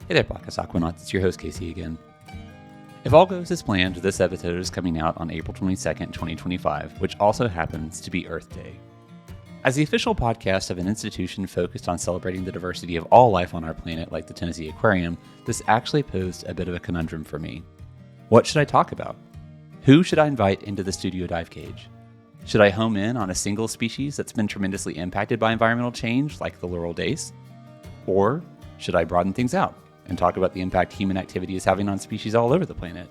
Hey there, Podcast Aquanauts. It's your host, Casey, again. If all goes as planned, this episode is coming out on April 22nd, 2025, which also happens to be Earth Day. As the official podcast of an institution focused on celebrating the diversity of all life on our planet, like the Tennessee Aquarium, this actually posed a bit of a conundrum for me. What should I talk about? Who should I invite into the studio dive cage? Should I home in on a single species that's been tremendously impacted by environmental change, like the laurel dace? Or should I broaden things out and talk about the impact human activity is having on species all over the planet?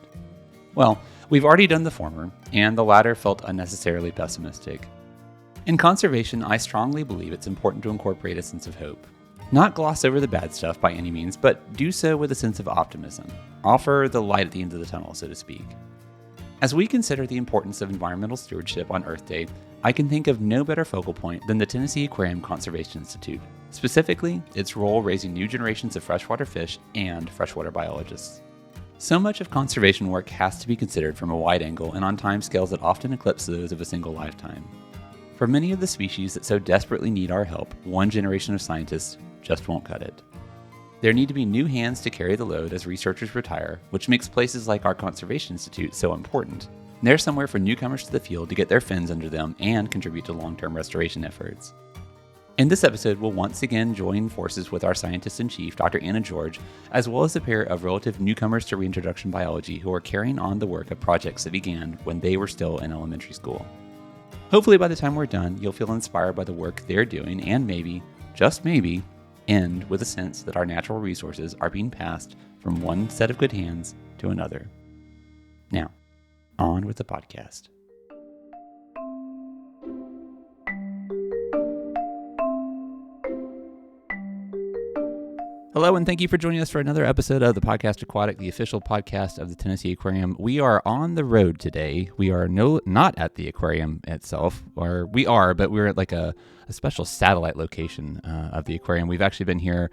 Well, we've already done the former, and the latter felt unnecessarily pessimistic. In conservation, I strongly believe it's important to incorporate a sense of hope. Not gloss over the bad stuff by any means, but do so with a sense of optimism. Offer the light at the end of the tunnel, so to speak. As we consider the importance of environmental stewardship on Earth Day, I can think of no better focal point than the Tennessee Aquarium Conservation Institute, specifically its role raising new generations of freshwater fish and freshwater biologists. So much of conservation work has to be considered from a wide angle and on timescales that often eclipse those of a single lifetime. For many of the species that so desperately need our help, one generation of scientists just won't cut it. There need to be new hands to carry the load as researchers retire, which makes places like our Conservation Institute so important. There's somewhere for newcomers to the field to get their fins under them and contribute to long-term restoration efforts. In this episode, we'll once again join forces with our scientist-in-chief, Dr. Anna George, as well as a pair of relative newcomers to reintroduction biology who are carrying on the work of projects that began when they were still in elementary school. Hopefully by the time we're done, you'll feel inspired by the work they're doing and maybe, just maybe, end with a sense that our natural resources are being passed from one set of good hands to another. Now, on with the podcast. Hello, and thank you for joining us for another episode of the Podcast Aquatic, the official podcast of the Tennessee Aquarium. We are on the road today. We are not at the aquarium itself, or we are, but we're at like a special satellite location of the aquarium. We've actually been here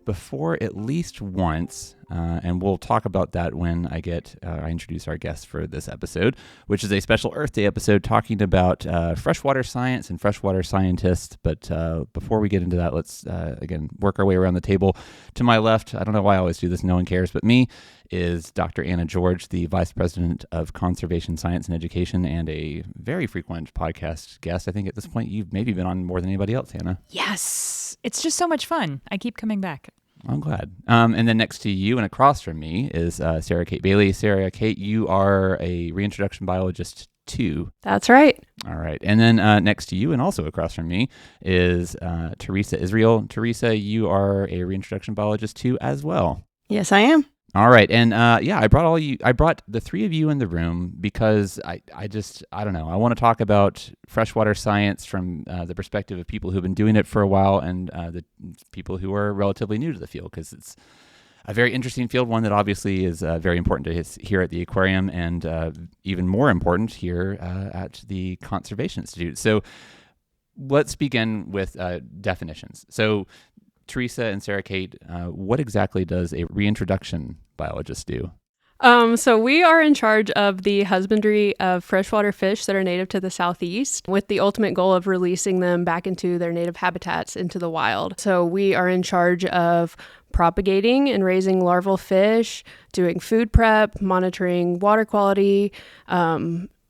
before at least once, and we'll talk about that when I introduce our guest for this episode, which is a special Earth Day episode talking about freshwater science and freshwater scientists. But before we get into that, let's again work our way around the table. To my left, I don't know why I always do this, no one cares but me, is Dr. Anna George, the Vice President of Conservation Science and Education and a very frequent podcast guest. I think at this point you've maybe been on more than anybody else, Anna. Yes, it's just so much fun. I keep coming back. I'm glad. And then next to you and across from me is Sarah Kate Bailey. Sarah Kate, you are a reintroduction biologist too. That's right. All right. And then next to you and also across from me is Teresa Israel. Teresa, you are a reintroduction biologist too as well. Yes, I am. All right. And I brought the three of you in the room because I don't know. I want to talk about freshwater science from the perspective of people who've been doing it for a while and the people who are relatively new to the field, because it's a very interesting field, one that obviously is very important to us here at the aquarium and even more important here at the Conservation Institute. So let's begin with definitions. So Teresa and Sarah Kate, what exactly does a reintroduction biologist do? So we are in charge of the husbandry of freshwater fish that are native to the Southeast, with the ultimate goal of releasing them back into their native habitats into the wild. So we are in charge of propagating and raising larval fish, doing food prep, monitoring water quality,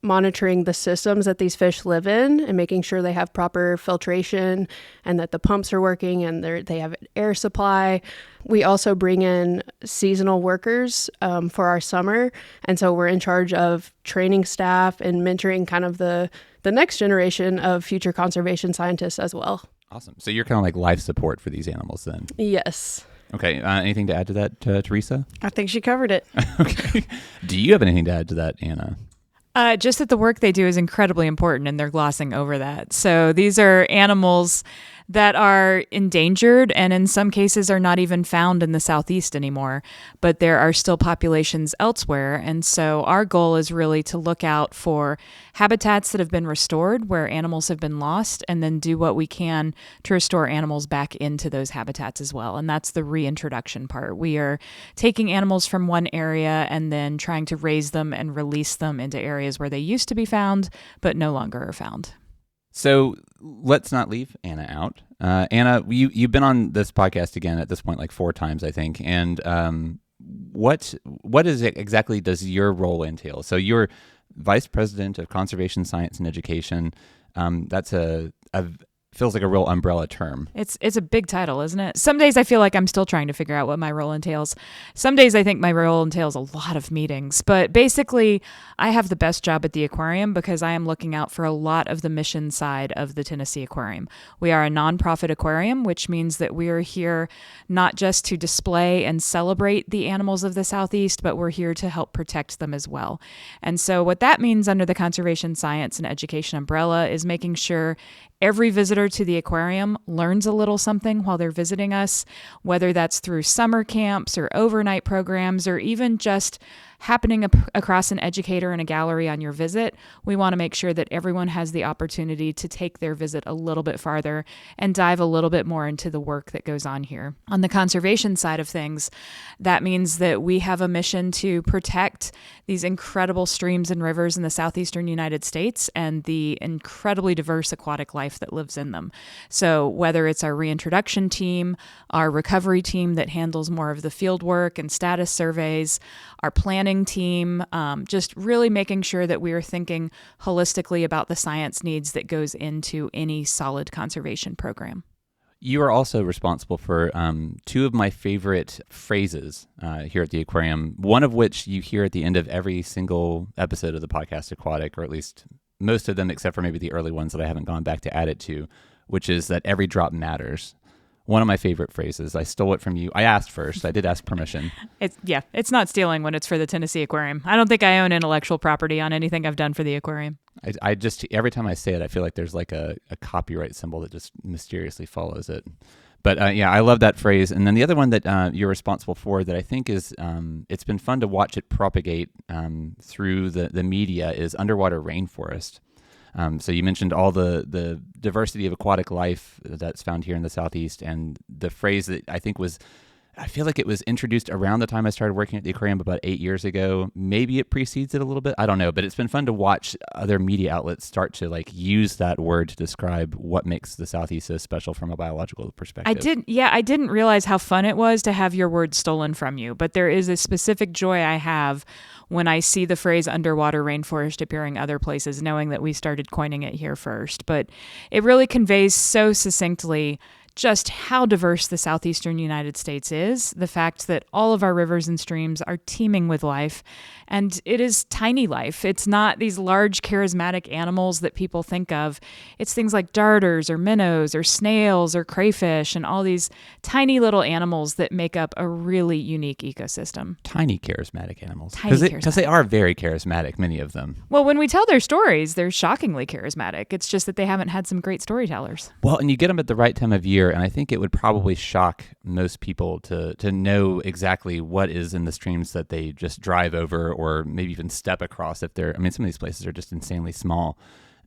monitoring the systems that these fish live in and making sure they have proper filtration and that the pumps are working and they have air supply. We also bring in seasonal workers for our summer. And so we're in charge of training staff and mentoring kind of the next generation of future conservation scientists as well. Awesome. So you're kind of like life support for these animals then? Yes. Okay. Anything to add to that, Teresa? I think she covered it. Okay. Do you have anything to add to that, Anna? Just that the work they do is incredibly important and they're glossing over that. So these are animals that are endangered and in some cases are not even found in the Southeast anymore, but there are still populations elsewhere. And so our goal is really to look out for habitats that have been restored where animals have been lost and then do what we can to restore animals back into those habitats as well. And that's the reintroduction part. We are taking animals from one area and then trying to raise them and release them into areas where they used to be found, but no longer are found. So let's not leave Anna out. Anna, you've been on this podcast again at this point like 4 times, I think. And what is it exactly does your role entail? So you're Vice President of Conservation Science and Education. That's feels like a real umbrella term. It's a big title, isn't it? Some days I feel like I'm still trying to figure out what my role entails. Some days I think my role entails a lot of meetings. But basically, I have the best job at the aquarium because I am looking out for a lot of the mission side of the Tennessee Aquarium. We are a nonprofit aquarium, which means that we are here not just to display and celebrate the animals of the Southeast, but we're here to help protect them as well. And so what that means under the Conservation Science and Education umbrella is making sure every visitor to the aquarium learns a little something while they're visiting us, whether that's through summer camps or overnight programs or even just happening across an educator in a gallery on your visit. We want to make sure that everyone has the opportunity to take their visit a little bit farther and dive a little bit more into the work that goes on here. On the conservation side of things, that means that we have a mission to protect these incredible streams and rivers in the southeastern United States and the incredibly diverse aquatic life that lives in them. So whether it's our reintroduction team, our recovery team that handles more of the field work and status surveys, our planning team, just really making sure that we are thinking holistically about the science needs that goes into any solid conservation program. You are also responsible for 2 of my favorite phrases here at the aquarium, one of which you hear at the end of every single episode of the Podcast Aquatic, or at least most of them except for maybe the early ones that I haven't gone back to add it to, which is that every drop matters. One of my favorite phrases. I stole it from you. I asked first. I did ask permission. It's not stealing when it's for the Tennessee Aquarium. I don't think I own intellectual property on anything I've done for the aquarium. I just, every time I say it, I feel like there's like a copyright symbol that just mysteriously follows it. But yeah, I love that phrase. And then the other one that you're responsible for that I think is, it's been fun to watch it propagate through the media is underwater rainforest. So you mentioned all the diversity of aquatic life that's found here in the Southeast, and the phrase that I feel like it was introduced around the time I started working at the aquarium about 8 years ago. Maybe it precedes it a little bit. I don't know, but it's been fun to watch other media outlets start to like use that word to describe what makes the Southeast so special from a biological perspective. I didn't realize how fun it was to have your word stolen from you, but there is a specific joy I have when I see the phrase underwater rainforest appearing other places, knowing that we started coining it here first. But it really conveys so succinctly just how diverse the southeastern United States is, the fact that all of our rivers and streams are teeming with life, and it is tiny life. It's not these large charismatic animals that people think of. It's things like darters or minnows or snails or crayfish and all these tiny little animals that make up a really unique ecosystem. Tiny charismatic animals. Because they are very charismatic, many of them. Well, when we tell their stories, they're shockingly charismatic. It's just that they haven't had some great storytellers. Well, and you get them at the right time of year, and I think it would probably shock most people to know exactly what is in the streams that they just drive over or maybe even step across some of these places are just insanely small.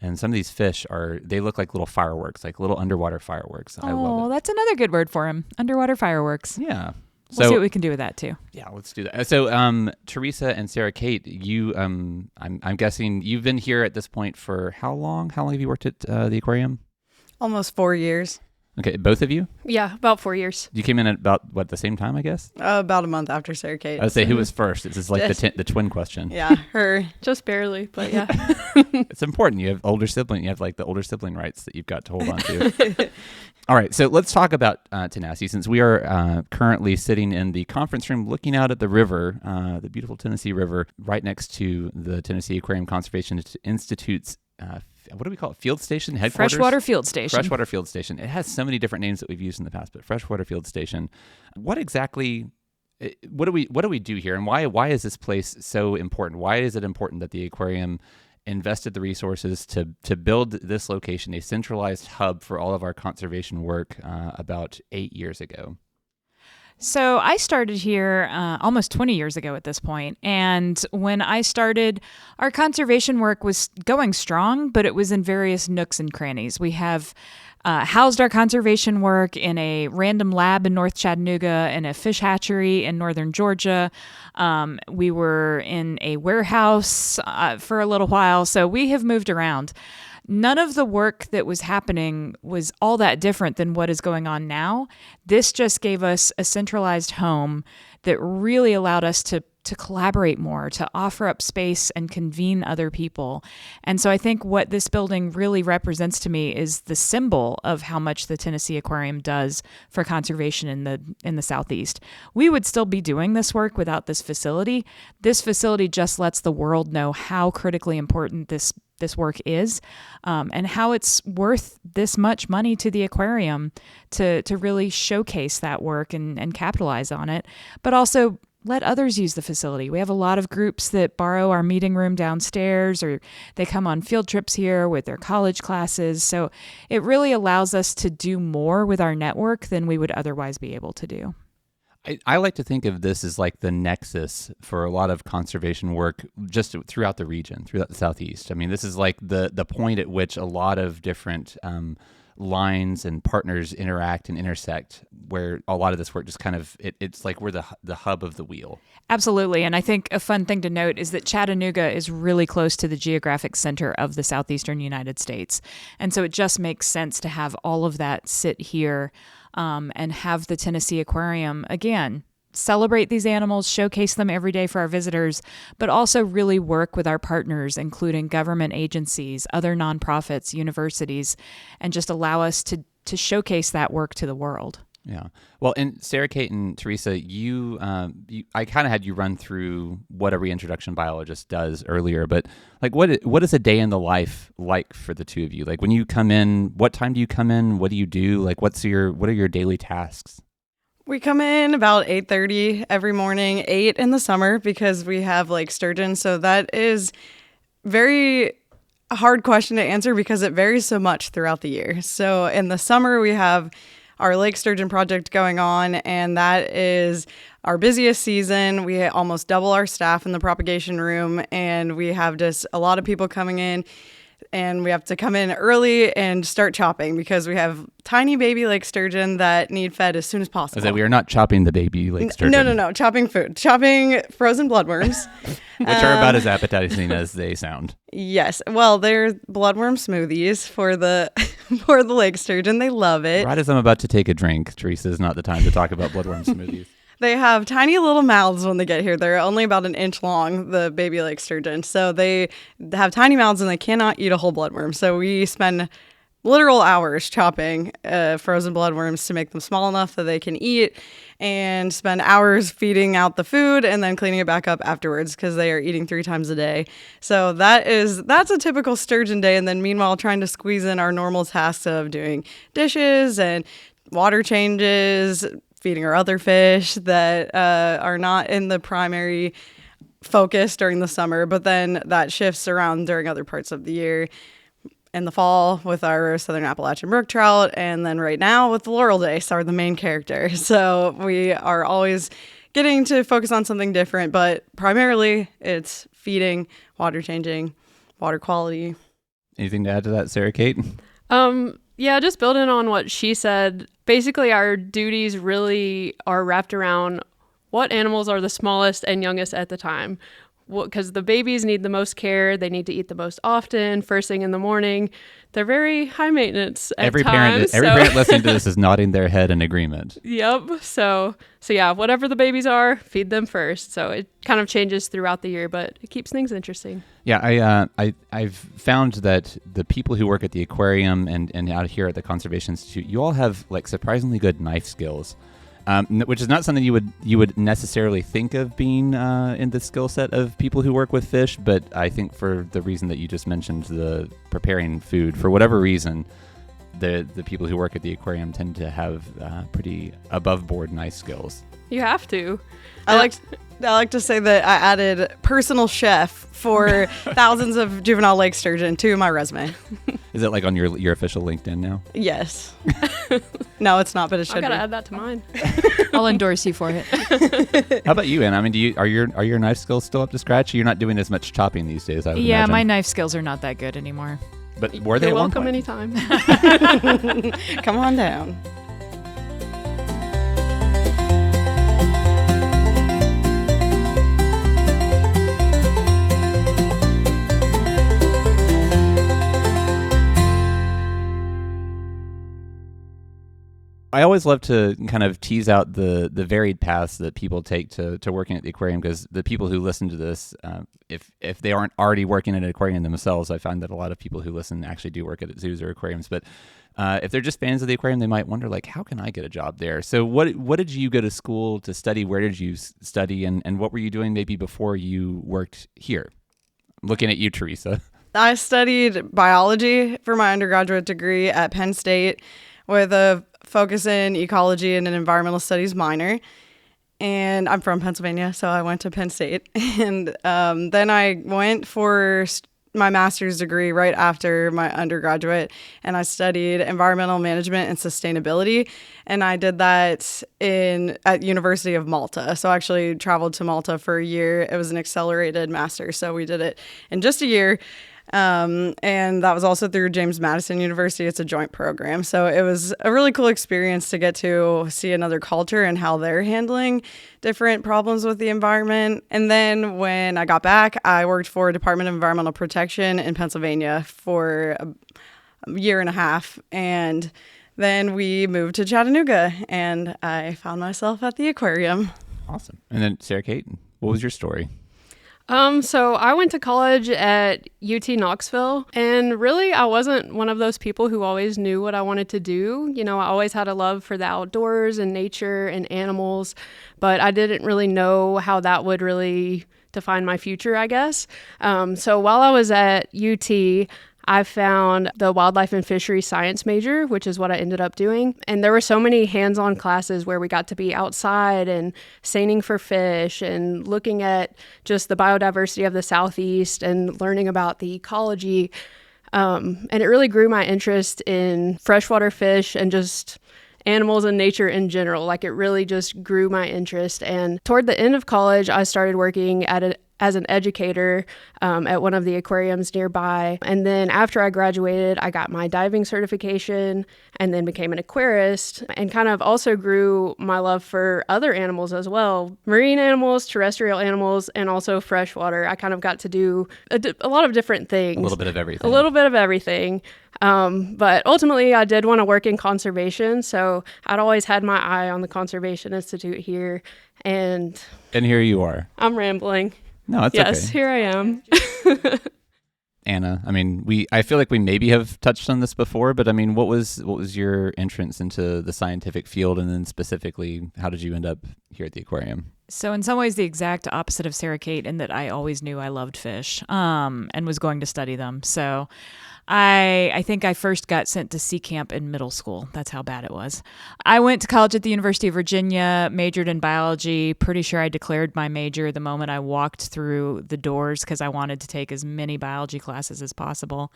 And some of these fish they look like little fireworks, like little underwater fireworks. I love it. That's another good word for them. Underwater fireworks. Yeah. We'll see what we can do with that too. Yeah, let's do that. So, Teresa and Sarah Kate, you, I'm guessing you've been here at this point for how long? How long have you worked at the aquarium? Almost 4 years. Okay, both of you? Yeah, about 4 years. You came in at about, the same time, I guess? About a month after Sarah Kate. I would say who was first. This is like the twin question. Yeah, her. Just barely, but yeah. It's important. You have older sibling. You have like the older sibling rights that you've got to hold on to. All right, so let's talk about TNACI, since we are currently sitting in the conference room looking out at the river, the beautiful Tennessee River, right next to the Tennessee Aquarium Conservation Institute's what do we call it? Field station? Headquarters? Freshwater Field Station. Freshwater Field Station. It has so many different names that we've used in the past, but Freshwater Field Station. What exactly, what do we do here, and why is this place so important? Why is it important that the aquarium invested the resources to build this location, a centralized hub for all of our conservation work about 8 years ago? So I started here almost 20 years ago at this point. And when I started, our conservation work was going strong, but it was in various nooks and crannies. We have housed our conservation work in a random lab in North Chattanooga and a fish hatchery in northern Georgia. We were in a warehouse for a little while. So we have moved around. none of the work that was happening was all that different than what is going on now. This just gave us a centralized home that really allowed us to collaborate more, to offer up space and convene other people. And so I think what this building really represents to me is the symbol of how much the Tennessee Aquarium does for conservation in the Southeast. We would still be doing this work without this facility. This facility just lets the world know how critically important this work is, and how it's worth this much money to the aquarium to really showcase that work and capitalize on it, but also let others use the facility. We have a lot of groups that borrow our meeting room downstairs, or they come on field trips here with their college classes. So it really allows us to do more with our network than we would otherwise be able to do. I like to think of this as like the nexus for a lot of conservation work just throughout the region, throughout the Southeast. I mean, this is like the point at which a lot of different lines and partners interact and intersect, where a lot of this work just kind of, it's like we're the hub of the wheel. Absolutely. And I think a fun thing to note is that Chattanooga is really close to the geographic center of the southeastern United States. And so it just makes sense to have all of that sit here, and have the Tennessee Aquarium, again, celebrate these animals, showcase them every day for our visitors, but also really work with our partners, including government agencies, other nonprofits, universities, and just allow us to showcase that work to the world. Yeah. Well, and Sarah Kate and Teresa, I kind of had you run through what a reintroduction biologist does earlier, but like what is a day in the life like for the two of you? Like when you come in, what time do you come in? What do you do? Like what are your daily tasks? We come in about 8:30 every morning, 8 in the summer because we have lake sturgeon. So that is very hard question to answer because it varies so much throughout the year. So in the summer, we have our lake sturgeon project going on, and that is our busiest season. We almost double our staff in the propagation room, and we have just a lot of people coming in, and we have to come in early and start chopping because we have tiny baby lake sturgeon that need fed as soon as possible. Is that we are not chopping the baby lake sturgeon? No. Chopping food. Chopping frozen bloodworms. Which are about as appetizing as they sound. Yes. Well, they're bloodworm smoothies for the for the lake sturgeon. They love it. Right as I'm about to take a drink, Teresa, is not the time to talk about bloodworm smoothies. They have tiny little mouths when they get here. They're only about an inch long, the baby lake sturgeon. So they have tiny mouths and they cannot eat a whole bloodworm. So we spend literal hours chopping frozen bloodworms to make them small enough that they can eat, and spend hours feeding out the food and then cleaning it back up afterwards because they are eating 3 times a day. So that's a typical sturgeon day. And then meanwhile, trying to squeeze in our normal tasks of doing dishes and water changes, feeding our other fish that are not in the primary focus during the summer, but then that shifts around during other parts of the year. In the fall with our Southern Appalachian brook trout, and then right now with the Laurel Dace are the main character. So we are always getting to focus on something different, but primarily it's feeding, water changing, water quality. Anything to add to that, Sarah Kate? Yeah, just building on what she said. Basically, our duties really are wrapped around what animals are the smallest and youngest at the time. Because the babies need the most care. They need to eat the most often, first thing in the morning. They're very high maintenance at times. Every parent listening to this is nodding their head in agreement. Yep. So yeah, whatever the babies are, feed them first. So it kind of changes throughout the year, but it keeps things interesting. Yeah, I've found that the people who work at the aquarium and out here at the Conservation Institute, you all have like surprisingly good knife skills. Which is not something you would necessarily think of being in the skill set of people who work with fish, but I think for the reason that you just mentioned, the preparing food, for whatever reason, the people who work at the aquarium tend to have pretty above board nice skills. You have to. I like to say that I added personal chef for thousands of juvenile lake sturgeon to my resume. Is it like on your official LinkedIn now? Yes. No, it's not, but it should be. I gotta add that to mine. I'll endorse you for it. How about you, Ann? I mean, are your knife skills still up to scratch? You're not doing as much chopping these days, I would imagine. My knife skills are not that good anymore. But were they You're at one welcome point? anytime. Come on down. always love to kind of tease out the varied paths that people take to working at the aquarium, because the people who listen to this, if they aren't already working at an aquarium themselves, I find that a lot of people who listen actually do work at zoos or aquariums. But if they're just fans of the aquarium, they might wonder, like, how can I get a job there? So what did you go to school to study? Where did you study? And what were you doing maybe before you worked here? Looking at you, Teresa. I studied biology for my undergraduate degree at Penn State with a focus in ecology and an environmental studies minor. And I'm from Pennsylvania, so I went to Penn State. And then I went for my master's degree right after my undergraduate, and I studied environmental management and sustainability. And I did that at University of Malta. So I actually traveled to Malta for a year. It was an accelerated master, so we did it in just a year. And that was also through James Madison University. It's a joint program. So it was a really cool experience to get to see another culture and how they're handling different problems with the environment. And then when I got back, I worked for Department of Environmental Protection in Pennsylvania for a year and a half. And then we moved to Chattanooga, and I found myself at the aquarium. Awesome. And then Sarah Kate, what was your story? So I went to college at UT Knoxville, and really I wasn't one of those people who always knew what I wanted to do. You know, I always had a love for the outdoors and nature and animals, but I didn't really know how that would really define my future, I guess. So while I was at UT, I found the wildlife and fishery science major, which is what I ended up doing. And there were so many hands-on classes where we got to be outside and seining for fish and looking at just the biodiversity of the Southeast and learning about the ecology. And it really grew my interest in freshwater fish and just animals and nature in general. Like, it really just grew my interest. And toward the end of college, I started working as an educator at one of the aquariums nearby. And then after I graduated, I got my diving certification and then became an aquarist, and kind of also grew my love for other animals as well. Marine animals, terrestrial animals, and also freshwater. I kind of got to do a lot of different things. A little bit of everything. But ultimately, I did want to work in conservation, so I'd always had my eye on the Conservation Institute here. And here you are. I'm rambling. No, it's yes, okay. Here I am. Anna, I mean, I feel like we maybe have touched on this before, but I mean, what was your entrance into the scientific field, and then specifically, how did you end up here at the aquarium? So in some ways, the exact opposite of Sarah Kate, in that I always knew I loved fish and was going to study them. So I think I first got sent to sea camp in middle school. That's how bad it was. I went to college at the University of Virginia, majored in biology. Pretty sure I declared my major the moment I walked through the doors because I wanted to take as many biology classes as possible.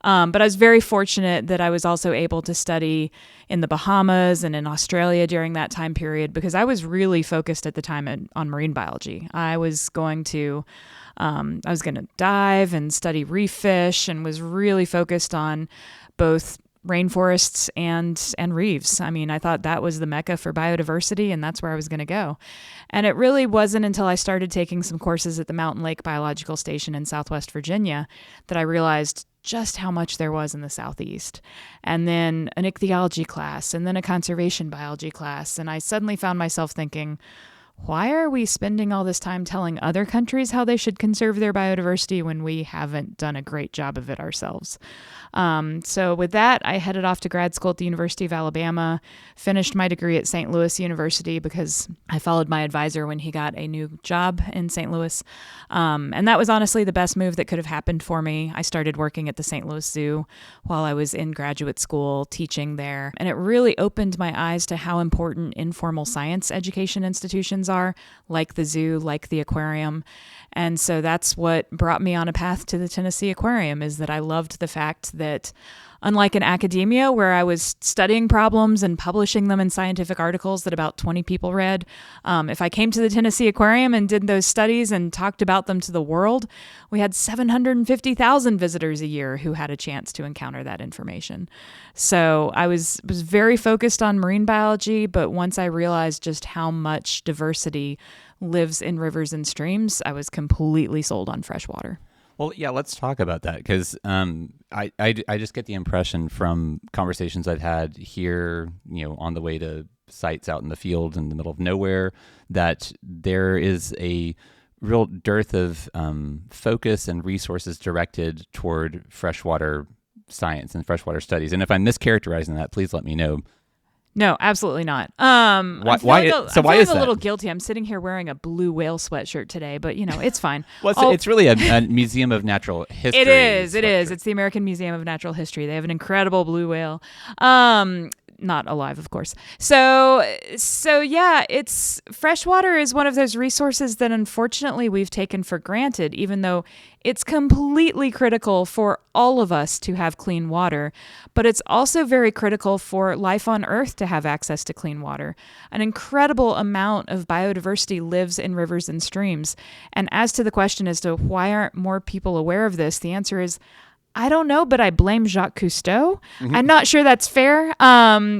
But I was very fortunate that I was also able to study in the Bahamas and in Australia during that time period, because I was really focused at the time on marine biology. I was going to dive and study reef fish, and was really focused on both rainforests and reefs. I mean, I thought that was the mecca for biodiversity, and that's where I was going to go. And it really wasn't until I started taking some courses at the Mountain Lake Biological Station in Southwest Virginia that I realized just how much there was in the Southeast. And then an ichthyology class, and then a conservation biology class. And I suddenly found myself thinking, why are we spending all this time telling other countries how they should conserve their biodiversity when we haven't done a great job of it ourselves? So with that, I headed off to grad school at the University of Alabama, finished my degree at St. Louis University because I followed my advisor when he got a new job in St. Louis. And that was honestly the best move that could have happened for me. I started working at the St. Louis Zoo while I was in graduate school teaching there. And it really opened my eyes to how important informal science education institutions are, like the zoo, like the aquarium. And so that's what brought me on a path to the Tennessee Aquarium, is that I loved the fact that, unlike in academia, where I was studying problems and publishing them in scientific articles that about 20 people read, if I came to the Tennessee Aquarium and did those studies and talked about them to the world, we had 750,000 visitors a year who had a chance to encounter that information. So I was very focused on marine biology, but once I realized just how much diversity lives in rivers and streams, I was completely sold on freshwater. Well, yeah, let's talk about that because I just get the impression from conversations I've had here, on the way to sites out in the field in the middle of nowhere, that there is a real dearth of focus and resources directed toward freshwater science and freshwater studies. And if I'm mischaracterizing that, please let me know. No, absolutely not. Why I'm is feeling a that? little guilty. I'm sitting here wearing a blue whale sweatshirt today, but it's fine. Well, it's really a Museum of Natural History. It is. sweatshirt. It's the American Museum of Natural History. They have an incredible blue whale. Not alive, of course. So yeah, it's freshwater is one of those resources that unfortunately we've taken for granted, even though it's completely critical for all of us to have clean water, but it's also very critical for life on Earth to have access to clean water. An incredible amount of biodiversity lives in rivers and streams. And as to the question as to why aren't more people aware of this, the answer is, I don't know, but I blame Jacques Cousteau. Mm-hmm. I'm not sure that's fair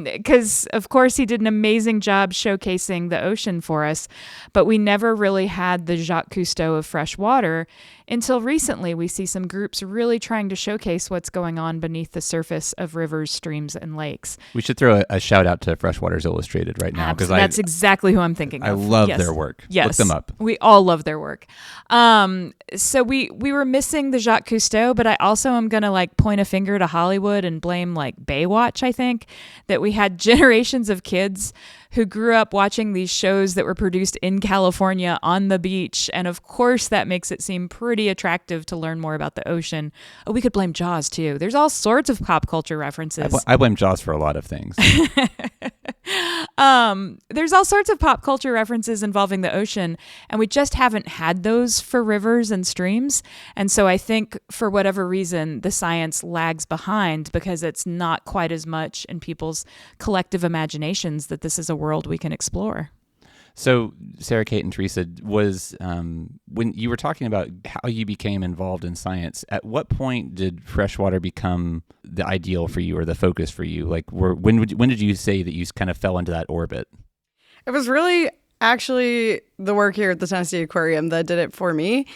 because, of course, he did an amazing job showcasing the ocean for us, but we never really had the Jacques Cousteau of fresh water until recently. We see some groups really trying to showcase what's going on beneath the surface of rivers, streams, and lakes. We should throw a shout out to Freshwaters Illustrated right now because that's exactly who I'm thinking of. I love their work. Yes. Look them up. We all love their work. So we were missing the Jacques Cousteau, but I also am going to point a finger to Hollywood and blame Baywatch, I think, that we had generations of kids who grew up watching these shows that were produced in California on the beach. And of course, that makes it seem pretty attractive to learn more about the ocean. Oh, we could blame Jaws too. There's all sorts of pop culture references. I blame Jaws for a lot of things. There's all sorts of pop culture references involving the ocean, and we just haven't had those for rivers and streams. And so I think for whatever reason, the science lags behind because it's not quite as much in people's collective imaginations that this is a world we can explore. So, Sarah, Kate, and Teresa, was when you were talking about how you became involved in science, at what point did freshwater become the ideal for you or the focus for you? When did you say that you kind of fell into that orbit? It was really actually the work here at the Tennessee Aquarium that did it for me.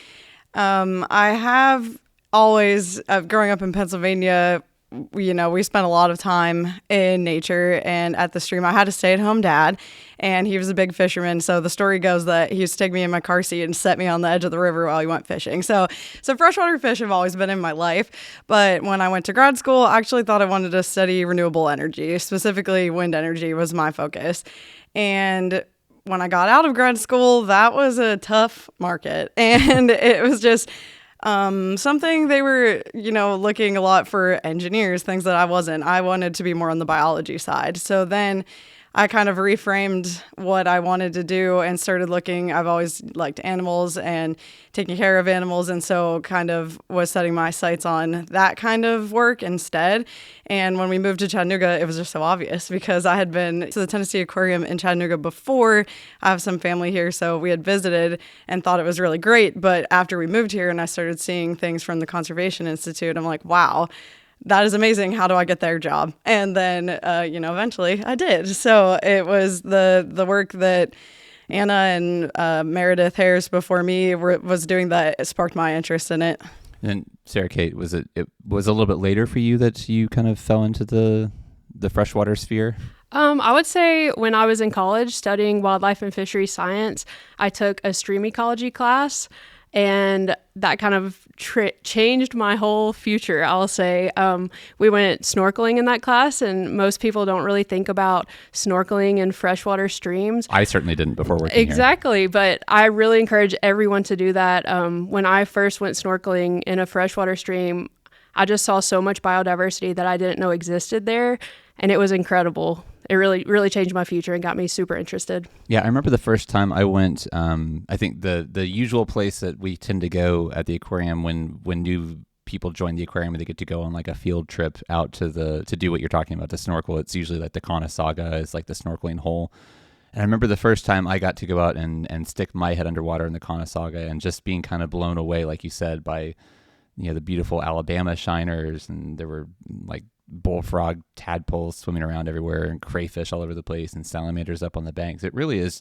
I have always, growing up in Pennsylvania, we spent a lot of time in nature and at the stream. I had a stay-at-home dad, and he was a big fisherman. So the story goes that he used to take me in my car seat and set me on the edge of the river while he went fishing. So freshwater fish have always been in my life. But when I went to grad school, I actually thought I wanted to study renewable energy. Specifically, wind energy was my focus. And when I got out of grad school, that was a tough market. And it was just something they were, looking a lot for engineers, things that I wasn't. I wanted to be more on the biology side. So then I kind of reframed what I wanted to do and started looking. I've always liked animals and taking care of animals, and so kind of was setting my sights on that kind of work instead. And when we moved to Chattanooga, it was just so obvious because I had been to the Tennessee Aquarium in Chattanooga before. I have some family here, so we had visited and thought it was really great. But after we moved here and I started seeing things from the Conservation Institute, I'm like, wow, that is amazing. How do I get their job? And then, eventually I did. So it was the work that Anna and Meredith Harris before me was doing that sparked my interest in it. And Sarah Kate, it was a little bit later for you that you kind of fell into the freshwater sphere? I would say when I was in college studying wildlife and fishery science, I took a stream ecology class. And that kind of changed my whole future, I'll say. We went snorkeling in that class, and most people don't really think about snorkeling in freshwater streams. I certainly didn't before working Exactly, here. But I really encourage everyone to do that. When I first went snorkeling in a freshwater stream, I just saw so much biodiversity that I didn't know existed there, and it was incredible. It really, really changed my future and got me super interested. Yeah, I remember the first time I went, I think the usual place that we tend to go at the aquarium when new people join the aquarium and they get to go on a field trip out to do what you're talking about, to snorkel. It's usually the Conasauga is the snorkeling hole. And I remember the first time I got to go out and stick my head underwater in the Conasauga and just being kind of blown away, like you said, by the beautiful Alabama shiners, and there were bullfrog tadpoles swimming around everywhere and crayfish all over the place and salamanders up on the banks. It really is,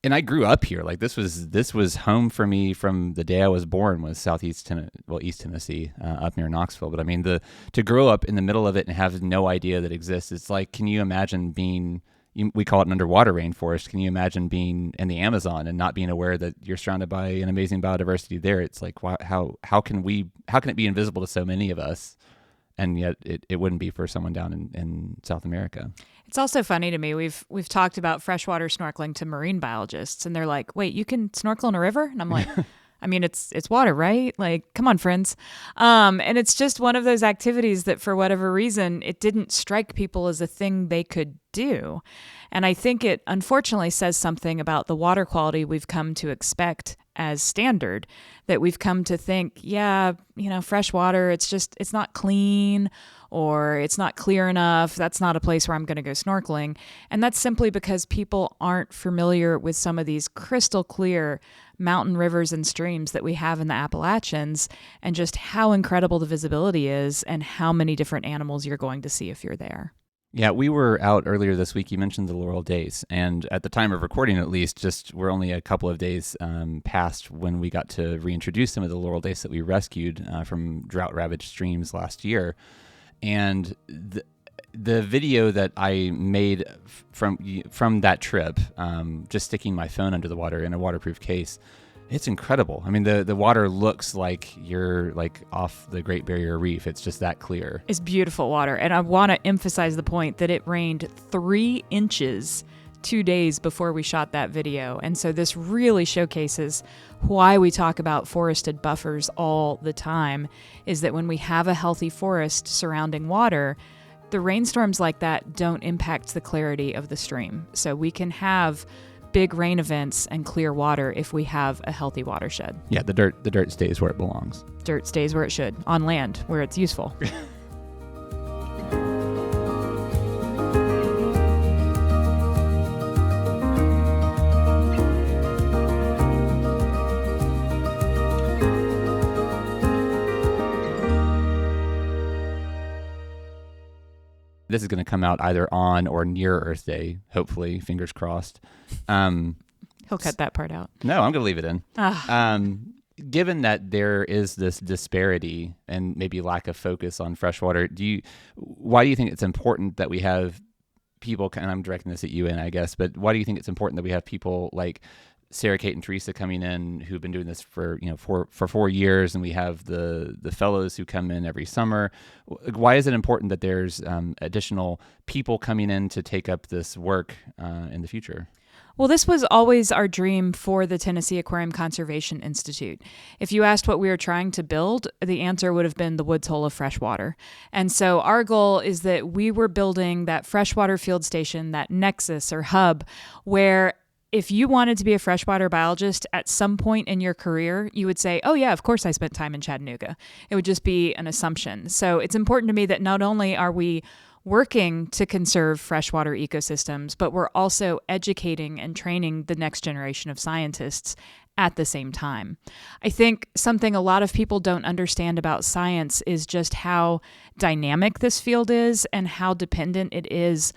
And I grew up here. Like this was home for me from the day I was born, was East Tennessee, up near Knoxville. But I mean, to grow up in the middle of it and have no idea that it exists, it's like, can you imagine being, we call it an underwater rainforest. Can you imagine being in the Amazon and not being aware that you're surrounded by an amazing biodiversity there? It's like, how can it be invisible to so many of us? And yet it wouldn't be for someone down in South America. It's also funny to me. We've talked about freshwater snorkeling to marine biologists, and they're like, "Wait, you can snorkel in a river?" And I'm like, "I mean, it's water, right? Like, come on, friends." And it's just one of those activities that, for whatever reason, it didn't strike people as a thing they could do. And I think it unfortunately says something about the water quality we've come to expect as standard, that we've come to think, fresh water, it's not clean, or it's not clear enough. That's not a place where I'm going to go snorkeling. And that's simply because people aren't familiar with some of these crystal clear mountain rivers and streams that we have in the Appalachians, and just how incredible the visibility is and how many different animals you're going to see if you're there. Yeah, we were out earlier this week. You mentioned the Laurel Dace, and at the time of recording, at least, we're only a couple of days past when we got to reintroduce some of the Laurel Dace that we rescued from drought-ravaged streams last year. And the video that I made from that trip, just sticking my phone under the water in a waterproof case, it's incredible. I mean, the water looks like you're like off the Great Barrier Reef. It's just that clear. It's beautiful water. And I want to emphasize the point that it rained 3 inches 2 days before we shot that video. And so this really showcases why we talk about forested buffers all the time, is that when we have a healthy forest surrounding water, the rainstorms like that don't impact the clarity of the stream. So we can have big rain events and clear water if we have a healthy watershed. Yeah, the dirt stays where it belongs. Dirt stays where it should, on land, where it's useful. This is going to come out either on or near Earth Day, hopefully, fingers crossed. He'll cut that part out. No, I'm going to leave it in. Given that there is this disparity and maybe lack of focus on freshwater, why do you think it's important that we have people, and I'm directing this at you, I guess, but why do you think it's important that we have people like Sarah, Kate, and Teresa coming in who've been doing this for 4 years, and we have the fellows who come in every summer? Why is it important that there's additional people coming in to take up this work in the future? Well, this was always our dream for the Tennessee Aquarium Conservation Institute. If you asked what we were trying to build, the answer would have been the Woods Hole of freshwater. And so our goal is that we were building that freshwater field station, that nexus or hub, where if you wanted to be a freshwater biologist at some point in your career, you would say, oh yeah, of course I spent time in Chattanooga. It would just be an assumption. So it's important to me that not only are we working to conserve freshwater ecosystems, but we're also educating and training the next generation of scientists at the same time. I think something a lot of people don't understand about science is just how dynamic this field is and how dependent it is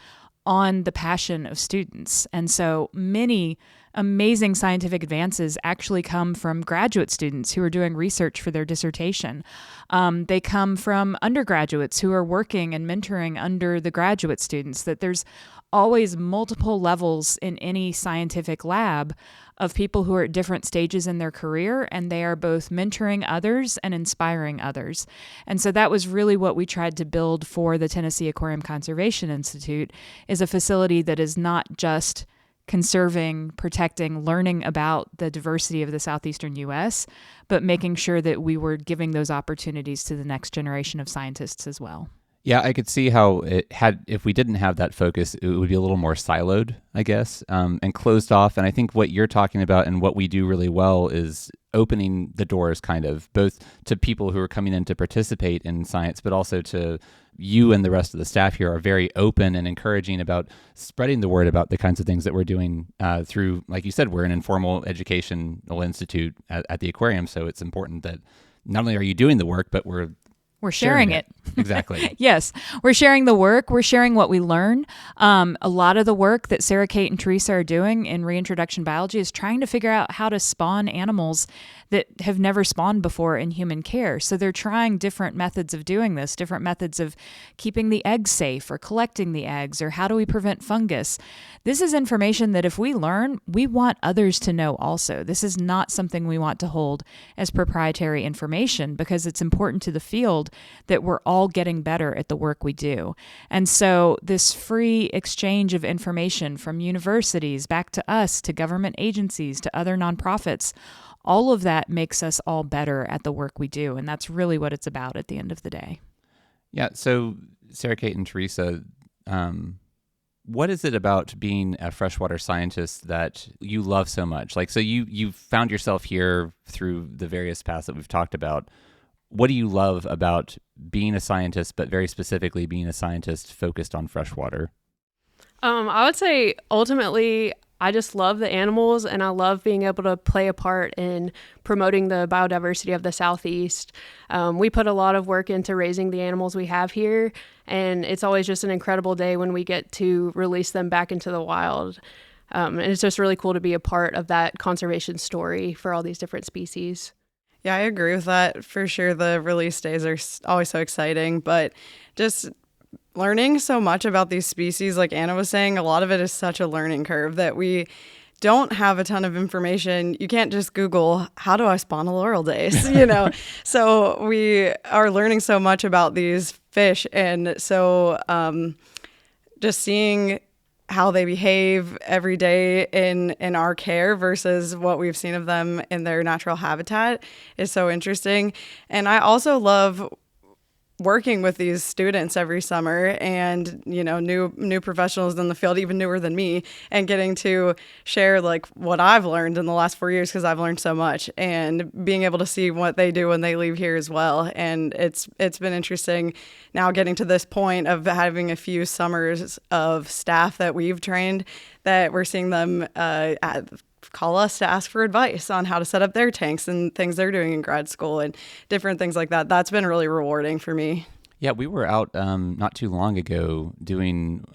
on the passion of students. And so many amazing scientific advances actually come from graduate students who are doing research for their dissertation. They come from undergraduates who are working and mentoring under the graduate students, that there's always multiple levels in any scientific lab of people who are at different stages in their career, and they are both mentoring others and inspiring others. And so that was really what we tried to build for the Tennessee Aquarium Conservation Institute, is a facility that is not just conserving, protecting, learning about the diversity of the southeastern U.S., but making sure that we were giving those opportunities to the next generation of scientists as well. Yeah, I could see how if we didn't have that focus, it would be a little more siloed, I guess, and closed off. And I think what you're talking about and what we do really well is opening the doors, kind of, both to people who are coming in to participate in science, but also to you and the rest of the staff here are very open and encouraging about spreading the word about the kinds of things that we're doing through, like you said, we're an informal educational institute at the aquarium. So it's important that not only are you doing the work, but we're We're sharing it. Exactly. Yes. We're sharing the work. We're sharing what we learn. A lot of the work that Sarah, Kate, and Teresa are doing in reintroduction biology is trying to figure out how to spawn animals that have never spawned before in human care. So they're trying different methods of doing this, different methods of keeping the eggs safe or collecting the eggs, or how do we prevent fungus. This is information that if we learn, we want others to know also. This is not something we want to hold as proprietary information because it's important to the field that we're all getting better at the work we do. And so this free exchange of information from universities back to us, to government agencies, to other nonprofits, all of that makes us all better at the work we do. And that's really what it's about at the end of the day. Yeah. So Sarah, Kate, and Teresa, what is it about being a freshwater scientist that you love so much? Like, so you found yourself here through the various paths that we've talked about. What do you love about being a scientist, but very specifically being a scientist focused on freshwater? I would say ultimately, I just love the animals, and I love being able to play a part in promoting the biodiversity of the Southeast. We put a lot of work into raising the animals we have here, and it's always just an incredible day when we get to release them back into the wild. And it's just really cool to be a part of that conservation story for all these different species. Yeah, I agree with that for sure. The release days are always so exciting, but just learning so much about these species, like Anna was saying, a lot of it is such a learning curve that we don't have a ton of information. You can't just Google, how do I spawn a laurel dace, So we are learning so much about these fish. And so just seeing how they behave every day in our care versus what we've seen of them in their natural habitat is so interesting. And I also love working with these students every summer and, new professionals in the field, even newer than me, and getting to share like what I've learned in the last 4 years, because I've learned so much, and being able to see what they do when they leave here as well. And it's been interesting now getting to this point of having a few summers of staff that we've trained that we're seeing them call us to ask for advice on how to set up their tanks and things they're doing in grad school and different things like that. That's been really rewarding for me. Yeah, we were out not too long ago doing,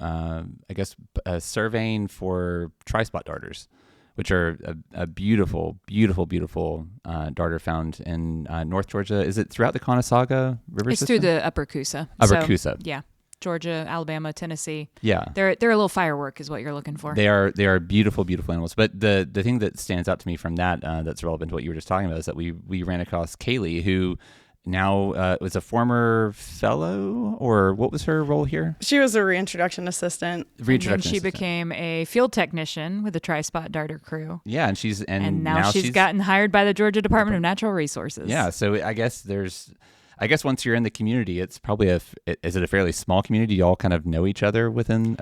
surveying for tri-spot darters, which are a beautiful, beautiful, beautiful darter found in North Georgia. Is it throughout the Conasauga River system? It's through the Upper Coosa. Coosa. Yeah. Georgia, Alabama, Tennessee. Yeah. They're a little firework is what you're looking for. They are beautiful, beautiful animals. But the thing that stands out to me from that that's relevant to what you were just talking about is that we ran across Kaylee, who now was a former fellow, or what was her role here? She was a reintroduction assistant. She became a field technician with the Tri-Spot Darter crew. Yeah, and now she's gotten hired by the Georgia Department of Natural Resources. Yeah, so I guess once you're in the community, it's probably is it a fairly small community? You all kind of know each other within?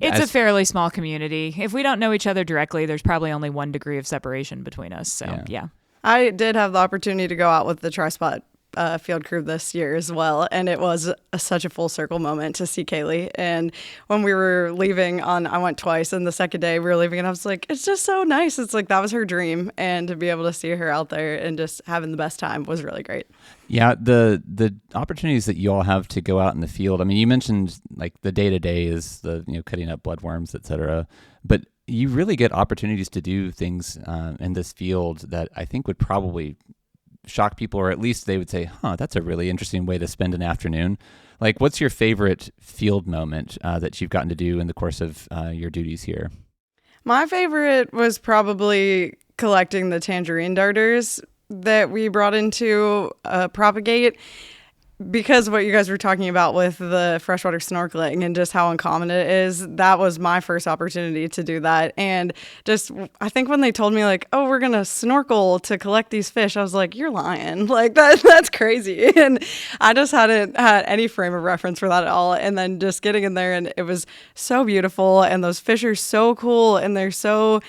It's a fairly small community. If we don't know each other directly, there's probably only 1 degree of separation between us. So yeah. I did have the opportunity to go out with the Tri-Spot field crew this year as well, and it was such a full circle moment to see Kaylee. And when we were leaving I went twice, and the second day we were leaving, and I was like, it's just so nice. It's like that was her dream, and to be able to see her out there and just having the best time was really great. Yeah, the opportunities that you all have to go out in the field. You mentioned like the day-to-day is the cutting up bloodworms, et cetera, but you really get opportunities to do things in this field that I think would probably shock people, or at least they would say, that's a really interesting way to spend an afternoon. Like, what's your favorite field moment that you've gotten to do in the course of your duties here? My favorite was probably collecting the tangerine darters that we brought in to propagate, because what you guys were talking about with the freshwater snorkeling and just how uncommon it is. That was my first opportunity to do that. And just, I think when they told me like, oh, we're going to snorkel to collect these fish, I was like, you're lying. Like that's crazy. And I just hadn't had any frame of reference for that at all. And then just getting in there, and it was so beautiful. And those fish are so cool, and they're so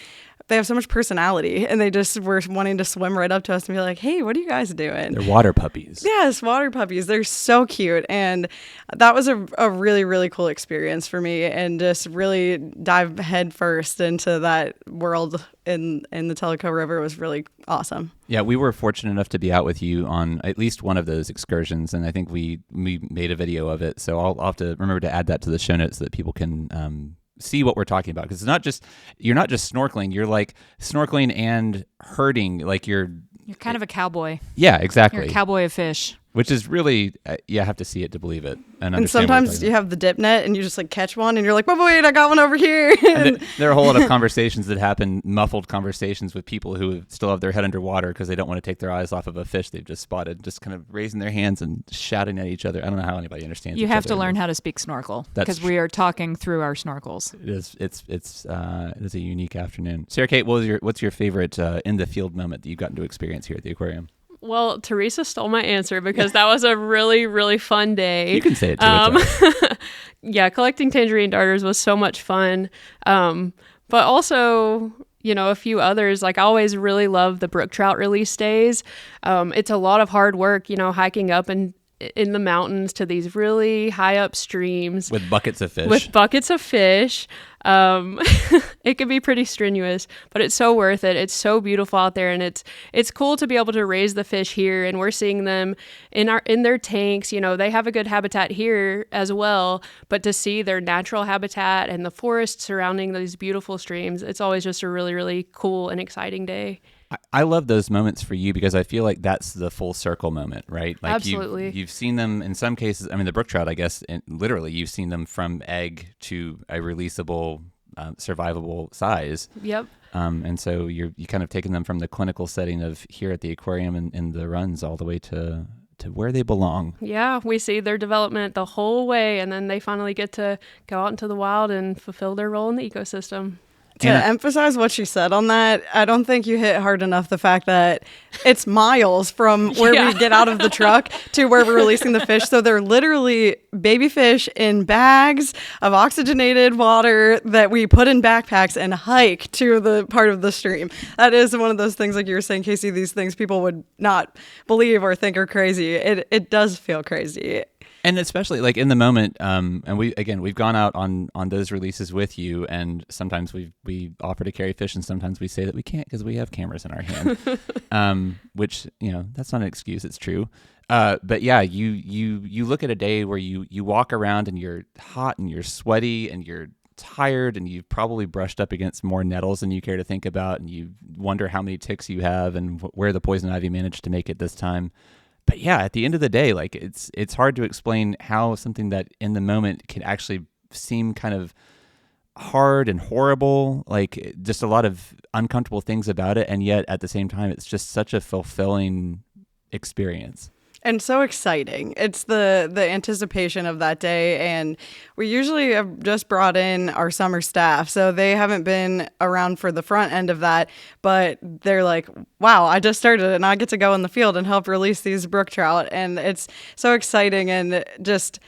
they have so much personality, and they just were wanting to swim right up to us and be like, hey, what are you guys doing? They're water puppies. Yes, water puppies. They're so cute. And that was a really, really cool experience for me, and just really dive head first into that world in the Tellico River was really awesome. Yeah, we were fortunate enough to be out with you on at least one of those excursions, and I think we made a video of it. So I'll have to remember to add that to the show notes so that people can see what we're talking about, because you're not just snorkeling, you're like snorkeling and herding, like you're kind of a cowboy. Yeah, exactly. You're a cowboy of fish. Which is really, you have to see it to believe it. And sometimes you have the dip net and you just like catch one and you're like, wait, I got one over here. And there are a whole lot of conversations that happen, muffled conversations with people who still have their head underwater because they don't want to take their eyes off of a fish they've just spotted, just kind of raising their hands and shouting at each other. I don't know how anybody understands. You have to learn how to speak snorkel, because we are talking through our snorkels. It is a unique afternoon. Sarah Kate, what's your favorite in the field moment that you've gotten to experience here at the aquarium? Well, Teresa stole my answer because that was a really, really fun day. You can say it too. Yeah, collecting tangerine darters was so much fun. But also, a few others. Like, I always really love the brook trout release days. It's a lot of hard work, hiking up in the mountains to these really high up streams. With buckets of fish. It can be pretty strenuous, but it's so worth it. It's so beautiful out there, and it's cool to be able to raise the fish here, and we're seeing them in their tanks. They have a good habitat here as well, but to see their natural habitat and the forest surrounding these beautiful streams, it's always just a really, really cool and exciting day. I love those moments for you because I feel like that's the full circle moment, right? Like Absolutely. You've seen them in some cases. I mean, the brook trout, I guess, literally you've seen them from egg to a releasable, survivable size. Yep. And so you kind of taken them from the clinical setting of here at the aquarium and the runs all the way to where they belong. Yeah, we see their development the whole way, and then they finally get to go out into the wild and fulfill their role in the ecosystem. To emphasize what she said on that, I don't think you hit hard enough the fact that it's miles from where we get out of the truck to where we're releasing the fish. So they're literally baby fish in bags of oxygenated water that we put in backpacks and hike to the part of the stream. That is one of those things, like you were saying, Casey, these things people would not believe or think are crazy. It does feel crazy. And especially like in the moment, and we've gone out on those releases with you, and sometimes we offer to carry fish, and sometimes we say that we can't because we have cameras in our hand. Which that's not an excuse; it's true. But yeah, you look at a day where you walk around and you're hot and you're sweaty and you're tired and you've probably brushed up against more nettles than you care to think about, and you wonder how many ticks you have and where the poison ivy managed to make it this time. But yeah, at the end of the day, like it's hard to explain how something that in the moment can actually seem kind of hard and horrible, like just a lot of uncomfortable things about it, and yet at the same time, it's just such a fulfilling experience. And so exciting. It's the anticipation of that day. And we usually have just brought in our summer staff, so they haven't been around for the front end of that. But they're like, wow, I just started and I get to go in the field and help release these brook trout. And it's so exciting. And just,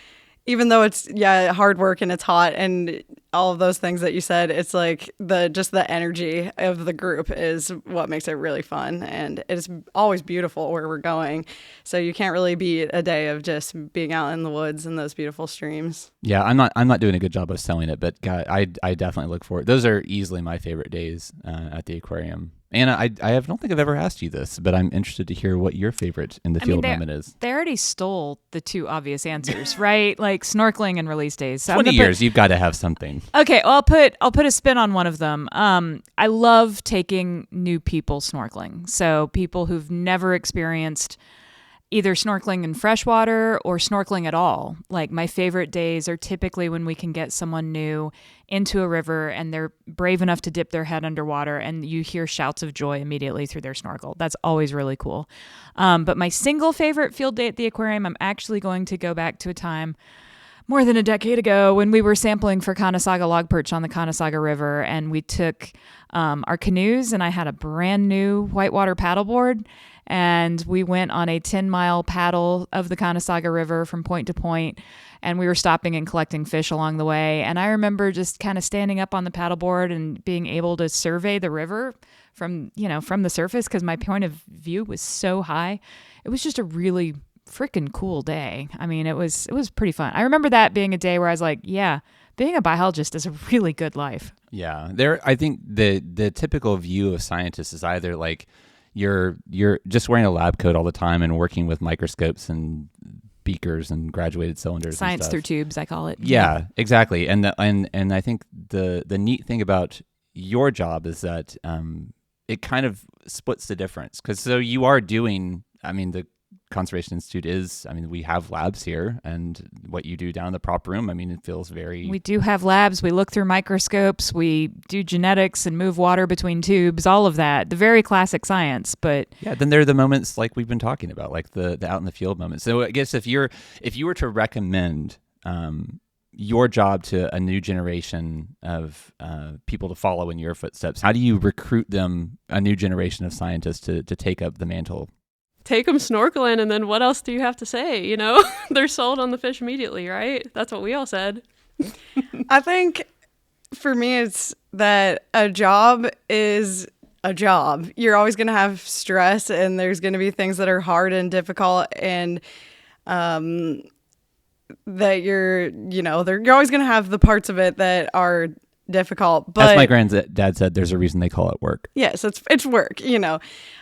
even though it's, hard work and it's hot and all of those things that you said, it's like the energy of the group is what makes it really fun. And it's always beautiful where we're going. So you can't really beat a day of just being out in the woods and those beautiful streams. Yeah, I'm not doing a good job of selling it, but God, I definitely look for it. Those are easily my favorite days at the aquarium. Anna, I don't think I've ever asked you this, but I'm interested to hear what your favorite in the field moment is. They already stole the two obvious answers, right? Like snorkeling and release days. So 20 years, you've got to have something. Okay, well, I'll put a spin on one of them. I love taking new people snorkeling. So people who've never experienced either snorkeling in freshwater or snorkeling at all. Like my favorite days are typically when we can get someone new into a river and they're brave enough to dip their head underwater and you hear shouts of joy immediately through their snorkel. That's always really cool. But my single favorite field day at the aquarium, I'm actually going to go back to a time more than a decade ago when we were sampling for Conasauga log perch on the Conasauga River, and we took our canoes, and I had a brand new whitewater paddleboard, and we went on a 10-mile paddle of the Conasauga River from point to point, and we were stopping and collecting fish along the way. And I remember just kind of standing up on the paddleboard and being able to survey the river from the surface because my point of view was so high. It was just a really freaking cool day. I mean, it was pretty fun. I remember that being a day where I was like, yeah, being a biologist is a really good life. Yeah. I think the typical view of scientists is either like you're just wearing a lab coat all the time and working with microscopes and beakers and graduated cylinders. Science and stuff. through tubes, I call it. Yeah, exactly. And I think the neat thing about your job is that it kind of splits the difference because so you are doing. I mean, the Conservation Institute is. I mean, we have labs here, and what you do down in the prop room. I mean, it feels very. We do have labs. We look through microscopes. We do genetics and move water between tubes. All of that, the very classic science. But yeah, then there are the moments like we've been talking about, like the out in the field moments. So I guess if you were to recommend your job to a new generation of people to follow in your footsteps, how do you recruit them, a new generation of scientists, to take up the mantle? Take them snorkeling, and then what else do you have to say? You know, they're sold on the fish immediately, right? That's what we all said. I think for me, it's that a job is a job. You're always going to have stress, and there's going to be things that are hard and difficult, and that you're always going to have the parts of it that are difficult. But as my granddad said, there's a reason they call it work. Yes, it's work,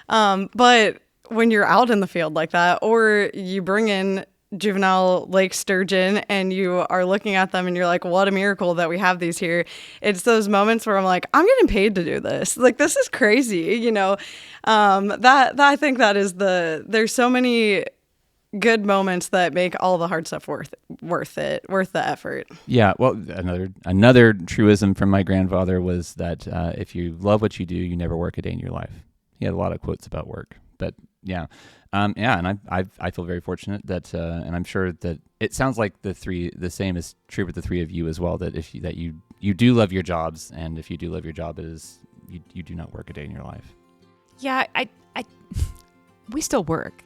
but when you're out in the field like that, or you bring in juvenile lake sturgeon and you are looking at them and you're like, what a miracle that we have these here. It's those moments where I'm like, I'm getting paid to do this. Like, this is crazy, that I think that is there's so many good moments that make all the hard stuff worth the effort. Yeah. Well, another truism from my grandfather was that if you love what you do, you never work a day in your life. He had a lot of quotes about work, but yeah. And I feel very fortunate that, and I'm sure that it sounds like the same is true with the three of you as well, that you do love your jobs, and if you do love your job, it is, you do not work a day in your life. Yeah, we still work.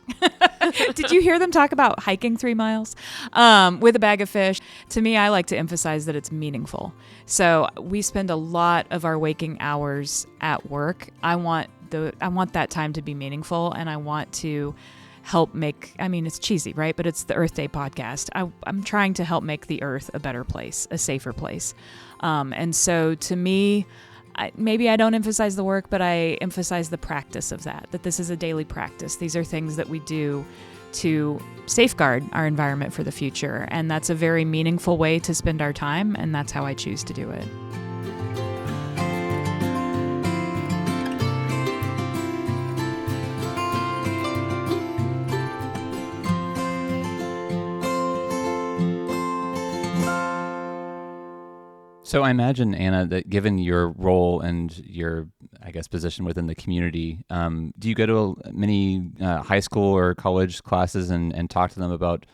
Did you hear them talk about hiking 3 miles with a bag of fish? To me, I like to emphasize that it's meaningful. So we spend a lot of our waking hours at work. I want that time to be meaningful, and I want to help make, I mean, it's cheesy, right? But it's the Earth Day podcast. I'm trying to help make the Earth a better place, a safer place. And so to me, maybe I don't emphasize the work, but I emphasize the practice of that this is a daily practice. These are things that we do to safeguard our environment for the future. And that's a very meaningful way to spend our time, and that's how I choose to do it. So I imagine, Anna, that given your role and your, I guess, position within the community, do you go to many high school or college classes and talk to them about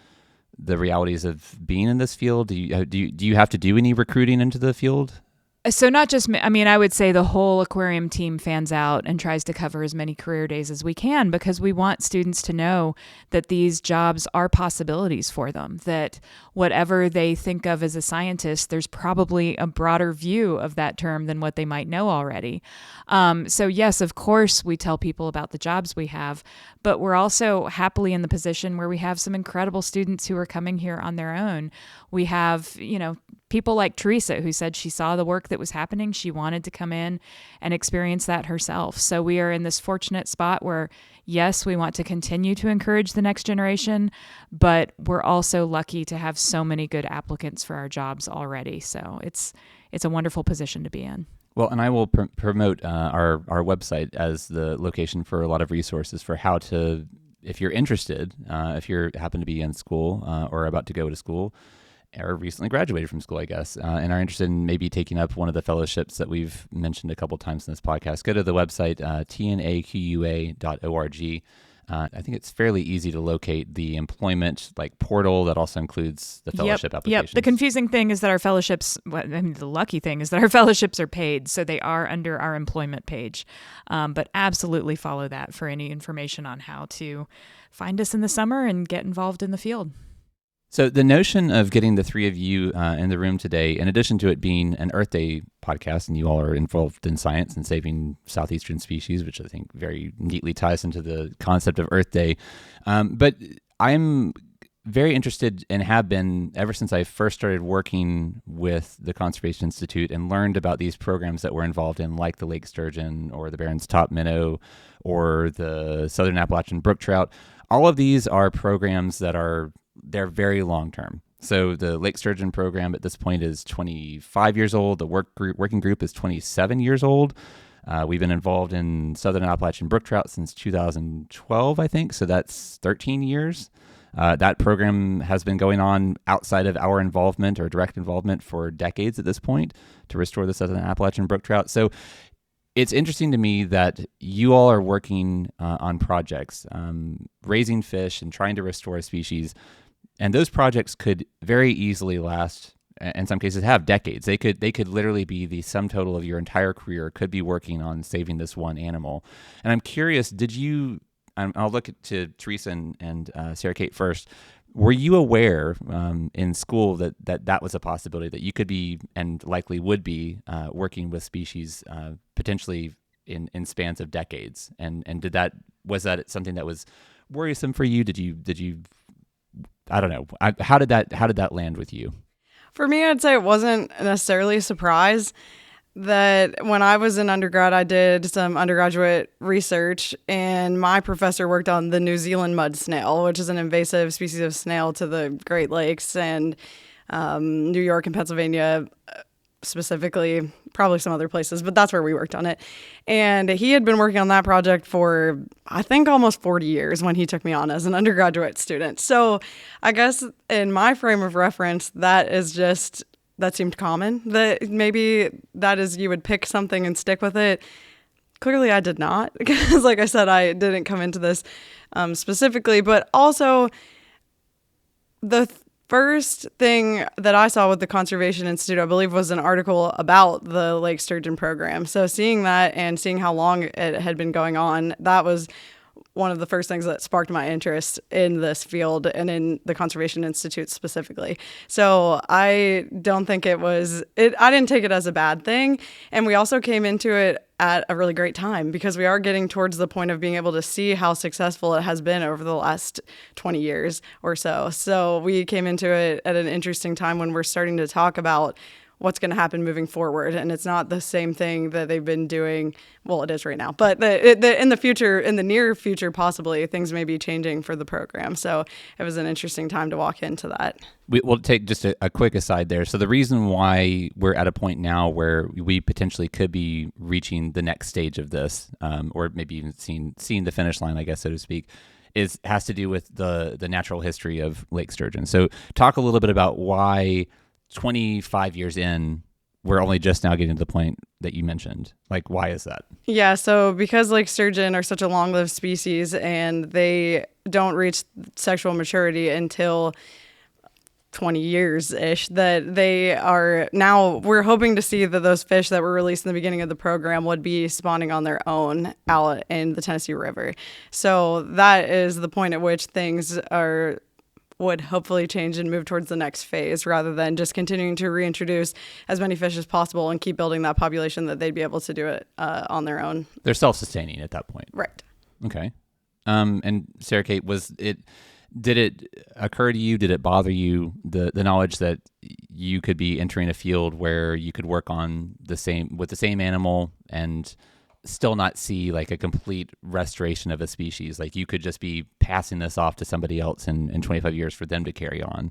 the realities of being in this field? Do you have to do any recruiting into the field? So not just, I mean, I would say the whole aquarium team fans out and tries to cover as many career days as we can, because we want students to know that these jobs are possibilities for them, that whatever they think of as a scientist, there's probably a broader view of that term than what they might know already. So yes, of course, we tell people about the jobs we have, but we're also happily in the position where we have some incredible students who are coming here on their own. We have, people like Teresa, who said she saw the work that was happening. She wanted to come in and experience that herself. So we are in this fortunate spot where, yes, we want to continue to encourage the next generation, but we're also lucky to have so many good applicants for our jobs already. So it's a wonderful position to be in. Well, and I will promote our website as the location for a lot of resources for how to, if you're interested, if you happen to be in school or about to go to school, or recently graduated from school, I guess, and are interested in maybe taking up one of the fellowships that we've mentioned a couple times in this podcast, go to the website, tnaqua.org. I think it's fairly easy to locate the employment portal that also includes the fellowship applications. Yep. The confusing thing is that our fellowships, the lucky thing is that our fellowships are paid, so they are under our employment page. But absolutely follow that for any information on how to find us in the summer and get involved in the field. So the notion of getting the three of you in the room today, in addition to it being an Earth Day podcast, and you all are involved in science and saving southeastern species, which I think very neatly ties into the concept of Earth Day. But I'm very interested and have been ever since I first started working with the Conservation Institute and learned about these programs that we're involved in, like the lake sturgeon or the Barron's top minnow or the southern Appalachian brook trout. All of these are programs that they're very long term. So the lake sturgeon program at this point is 25 years old. The working group is 27 years old. We've been involved in southern Appalachian brook trout since 2012, I think. So that's 13 years. That program has been going on outside of our involvement or direct involvement for decades at this point to restore the southern Appalachian brook trout. So it's interesting to me that you all are working on projects, raising fish and trying to restore a species. And those projects could very easily last, in some cases have decades. They could literally be the sum total of your entire career, could be working on saving this one animal. And I'm curious, I'll look to Teresa and Sarah Kate first. Were you aware in school that was a possibility, that you could be and likely would be working with species potentially in spans of decades? And was that something that was worrisome for you? Did you I don't know. How did that land with you? For me, I'd say it wasn't necessarily a surprise that when I was in undergrad, I did some undergraduate research, and my professor worked on the New Zealand mud snail, which is an invasive species of snail to the Great Lakes and New York and Pennsylvania specifically, probably some other places, but that's where we worked on it. And he had been working on that project for, I think, almost 40 years when he took me on as an undergraduate student. So I guess in my frame of reference, that seemed common, that maybe that is, you would pick something and stick with it. Clearly I did not, because like I said, I didn't come into this specifically, but also the first thing that I saw with the Conservation Institute, I believe, was an article about the lake sturgeon program. So seeing that and seeing how long it had been going on, that was one of the first things that sparked my interest in this field and in the Conservation Institute specifically. So I don't think I didn't take it as a bad thing. And we also came into it at a really great time, because we are getting towards the point of being able to see how successful it has been over the last 20 years or so. So we came into it at an interesting time when we're starting to talk about what's going to happen moving forward. And it's not the same thing that they've been doing. Well, it is right now, but in the near future, possibly things may be changing for the program. So it was an interesting time to walk into that. We'll take just a quick aside there. So the reason why we're at a point now where we potentially could be reaching the next stage of this, or maybe even seeing the finish line, I guess, so to speak, has to do with the natural history of lake sturgeon. So talk a little bit about why 25 years in, we're only just now getting to the point that you mentioned. Like, why is that? Yeah, so because lake sturgeon are such a long-lived species and they don't reach sexual maturity until 20 years-ish, that they are now, we're hoping to see that those fish that were released in the beginning of the program would be spawning on their own out in the Tennessee River. So that is the point at which things would hopefully change and move towards the next phase, rather than just continuing to reintroduce as many fish as possible and keep building that population, that they'd be able to do it on their own. They're self-sustaining at that point. Right. Okay. And Sarah Kate, did it occur to you, did it bother you, the knowledge that you could be entering a field where you could work on with the same animal and still not see like a complete restoration of a species? Like, you could just be passing this off to somebody else in 25 years for them to carry on.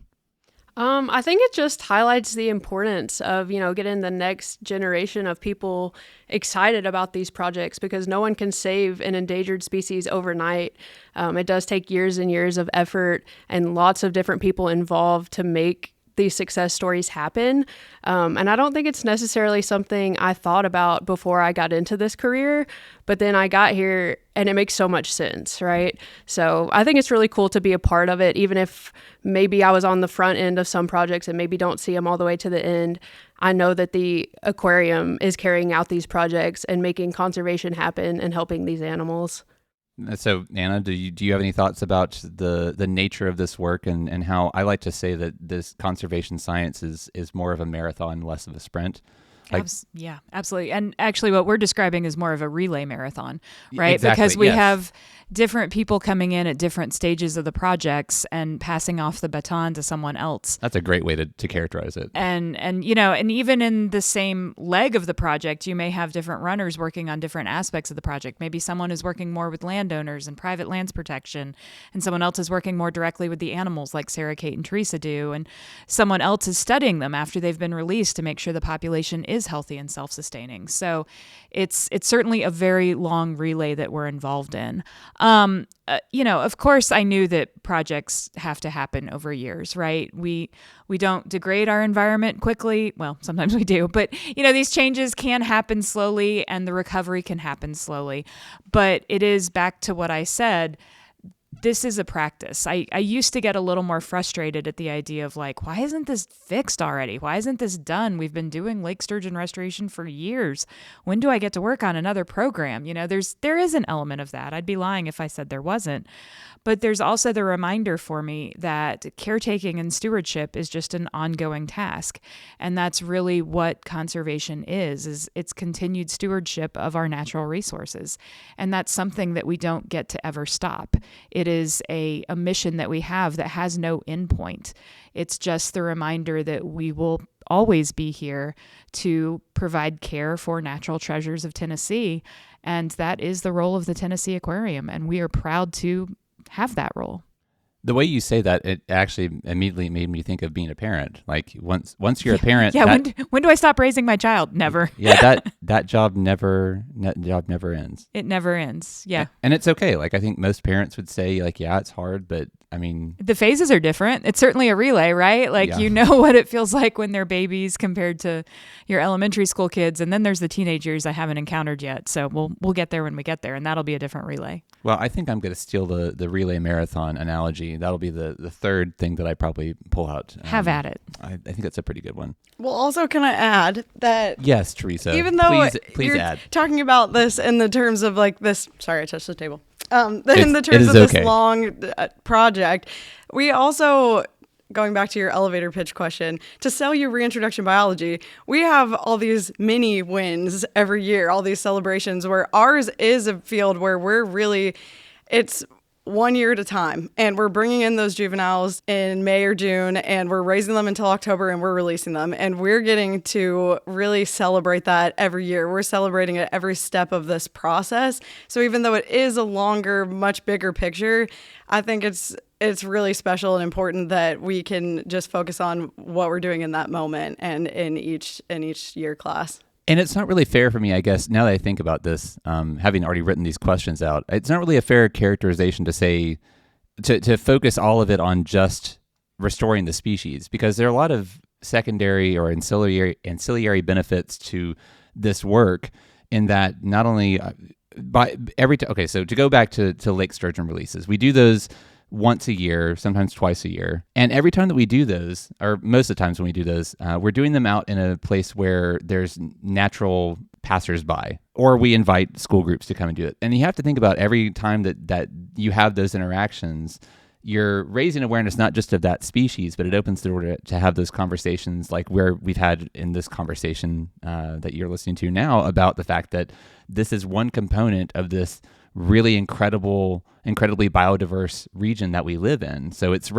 I think it just highlights the importance of, getting the next generation of people excited about these projects, because no one can save an endangered species overnight. It does take years and years of effort and lots of different people involved to make these success stories happen. And I don't think it's necessarily something I thought about before I got into this career, but then I got here and it makes so much sense, right? So I think it's really cool to be a part of it, even if maybe I was on the front end of some projects and maybe don't see them all the way to the end. I know that the aquarium is carrying out these projects and making conservation happen and helping these animals. So, Anna, do you have any thoughts about the nature of this work and how I like to say that this conservation science is more of a marathon, less of a sprint? Yeah, absolutely. And actually what we're describing is more of a relay marathon, right? Exactly, because we yes. have different people coming in at different stages of the projects and passing off the baton to someone else. That's a great way to characterize it. And even in the same leg of the project, you may have different runners working on different aspects of the project. Maybe someone is working more with landowners and private lands protection, and someone else is working more directly with the animals like Sarah, Kate, and Teresa do, and someone else is studying them after they've been released to make sure the population is healthy and self-sustaining. So it's certainly a very long relay that we're involved in. Of course, I knew that projects have to happen over years, right? We don't degrade our environment quickly. Well, sometimes we do, but these changes can happen slowly and the recovery can happen slowly. But it is back to what I said. This is a practice. I used to get a little more frustrated at the idea of like, why isn't this fixed already? Why isn't this done? We've been doing lake sturgeon restoration for years. When do I get to work on another program? There is an element of that. I'd be lying if I said there wasn't. But there's also the reminder for me that caretaking and stewardship is just an ongoing task. And that's really what conservation is it's continued stewardship of our natural resources. And that's something that we don't get to ever stop. It is a mission that we have that has no endpoint. It's just the reminder that we will always be here to provide care for natural treasures of Tennessee. And that is the role of the Tennessee Aquarium. And we are proud to have that role. The way you say that, it actually immediately made me think of being a parent. Like once you're a parent, when do I stop raising my child? Never. Yeah, that job never ends. It never ends. Yeah, and it's okay. Like I think most parents would say, like, yeah, it's hard, but I mean, the phases are different. It's certainly a relay, right? Like yeah. You know what it feels like when they're babies compared to your elementary school kids, and then there's the teenage years I haven't encountered yet. So we'll get there when we get there, and that'll be a different relay. Well, I think I'm going to steal the relay marathon analogy. That'll be the third thing that I probably pull out. Have at it. I think that's a pretty good one. Well, also, can I add that? Yes, Teresa. Even though please you're add. talking about this in the terms of like this, sorry, I touched the table. In the terms of this long project, we also, going back to your elevator pitch question, to sell you reintroduction biology, we have all these mini wins every year, all these celebrations where ours is a field where it's 1 year at a time, and we're bringing in those juveniles in May or June, and we're raising them until October, and we're releasing them, and we're getting to really celebrate that every year. We're celebrating at every step of this process. So even though it is a longer, much bigger picture, I think it's really special and important that we can just focus on what we're doing in that moment and in each year class. And it's not really fair for me, I guess, now that I think about this, having already written these questions out, it's not really a fair characterization to say, to focus all of it on just restoring the species, because there are a lot of secondary or ancillary benefits to this work in that not only so to go back to lake sturgeon releases, we do those once a year, sometimes twice a year. And every time that we do those, or most of the times when we do those, we're doing them out in a place where there's natural passersby, or we invite school groups to come and do it. And you have to think about every time that you have those interactions, you're raising awareness not just of that species, but it opens the door to have those conversations like where we've had in this conversation that you're listening to now about the fact that this is one component of this really incredibly biodiverse region that we live in. So it's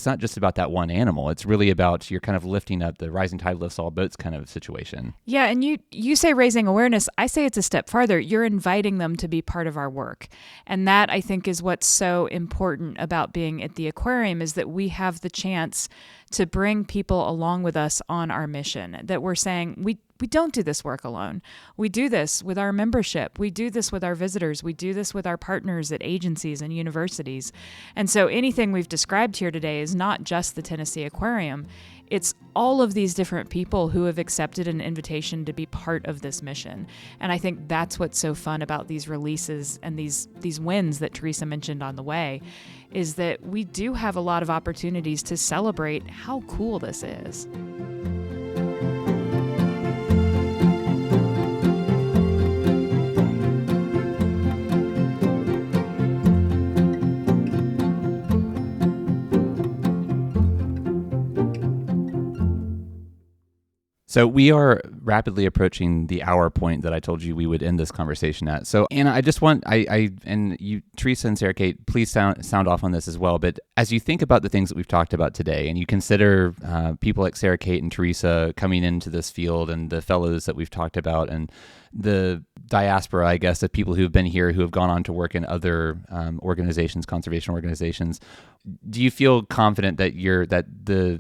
not just about that one animal. It's really about, you're kind of lifting up the rising tide lifts all boats kind of situation. Yeah, and you say raising awareness. I say it's a step farther. You're inviting them to be part of our work. And that, I think, is what's so important about being at the aquarium, is that we have the chance to bring people along with us on our mission, that we're saying we don't do this work alone. We do this with our membership. We do this with our visitors. We do this with our partners at agencies and universities. And so anything we've described here today is not just the Tennessee Aquarium. It's all of these different people who have accepted an invitation to be part of this mission. And I think that's what's so fun about these releases and these wins that Teresa mentioned on the way, is that we do have a lot of opportunities to celebrate how cool this is. So we are rapidly approaching the hour point that I told you we would end this conversation at. So Anna, I just want, and you, Teresa and Sarah Kate, please sound off on this as well. But as you think about the things that we've talked about today, and you consider people like Sarah Kate and Teresa coming into this field, and the fellows that we've talked about, and the diaspora, I guess, of people who have been here who have gone on to work in other organizations, conservation organizations, do you feel confident that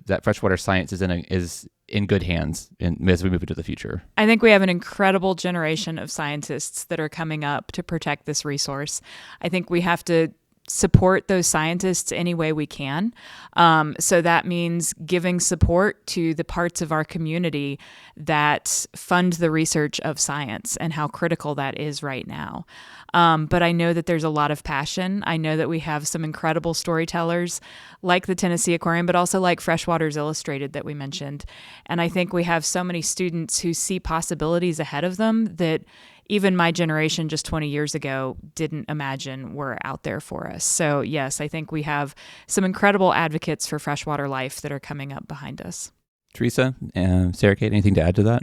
that freshwater science is in good hands as we move into the future? I think we have an incredible generation of scientists that are coming up to protect this resource. I think we have to support those scientists any way we can. So that means giving support to the parts of our community that fund the research of science and how critical that is right now. But I know that there's a lot of passion. I know that we have some incredible storytellers like the Tennessee Aquarium, but also like Freshwater's Illustrated that we mentioned. And I think we have so many students who see possibilities ahead of them that even my generation just 20 years ago didn't imagine were out there for us. So yes, I think we have some incredible advocates for freshwater life that are coming up behind us. Teresa and Sarah Kate, anything to add to that?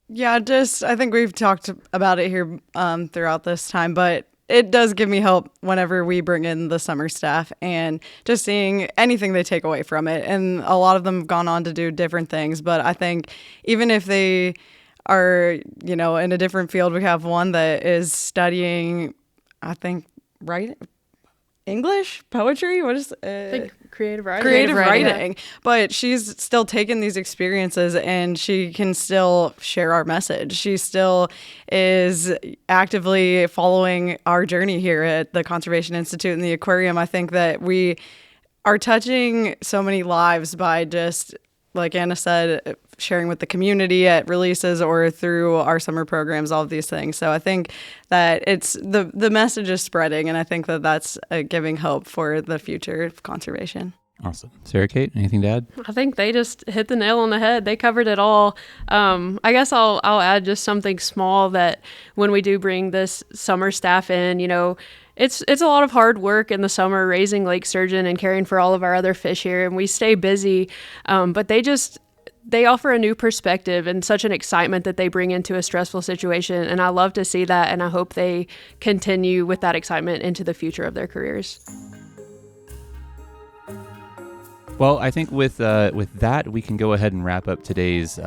Yeah, I think we've talked about it here throughout this time, but it does give me hope whenever we bring in the summer staff and just seeing anything they take away from it. And a lot of them have gone on to do different things, but I think even if they are, in a different field, we have one that is studying, I think, English, poetry, what is I think creative writing. Creative writing. But she's still taken these experiences and she can still share our message. She still is actively following our journey here at the Conservation Institute and the Aquarium. I think that we are touching so many lives by just, like Anna said, sharing with the community at releases or through our summer programs, all of these things. So I think that it's the message is spreading, and I think that that's giving hope for the future of conservation. Awesome. Sarah Kate, anything to add? I think they just hit the nail on the head. They covered it all. I guess I'll add just something small that when we do bring this summer staff in, it's a lot of hard work in the summer raising lake sturgeon and caring for all of our other fish here, and we stay busy. But they offer a new perspective and such an excitement that they bring into a stressful situation. And I love to see that, and I hope they continue with that excitement into the future of their careers. Well, I think with that, we can go ahead and wrap up today's,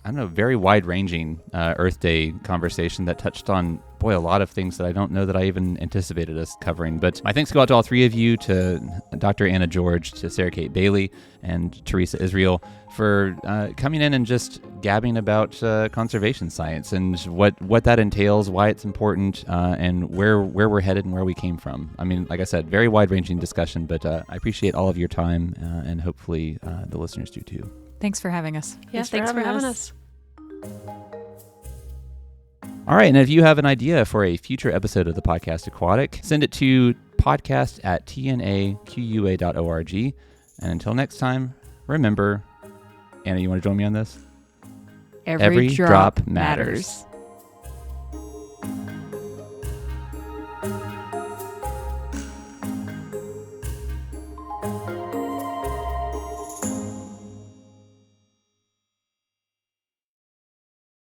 very wide-ranging Earth Day conversation that touched on, a lot of things that I don't know that I even anticipated us covering. But my thanks go out to all three of you, to Dr. Anna George, to Sarah Kate Bailey, and Teresa Israel for coming in and just gabbing about conservation science and what that entails, why it's important, and where we're headed and where we came from. I mean, like I said, very wide-ranging discussion, but I appreciate all of your time, and hopefully the listeners do too. Thanks for having us. Yeah, thanks for having us. All right, and if you have an idea for a future episode of the Podcast Aquatic, send it to podcast@tnaqua.org. And until next time, remember, Anna, you want to join me on this? Every drop matters.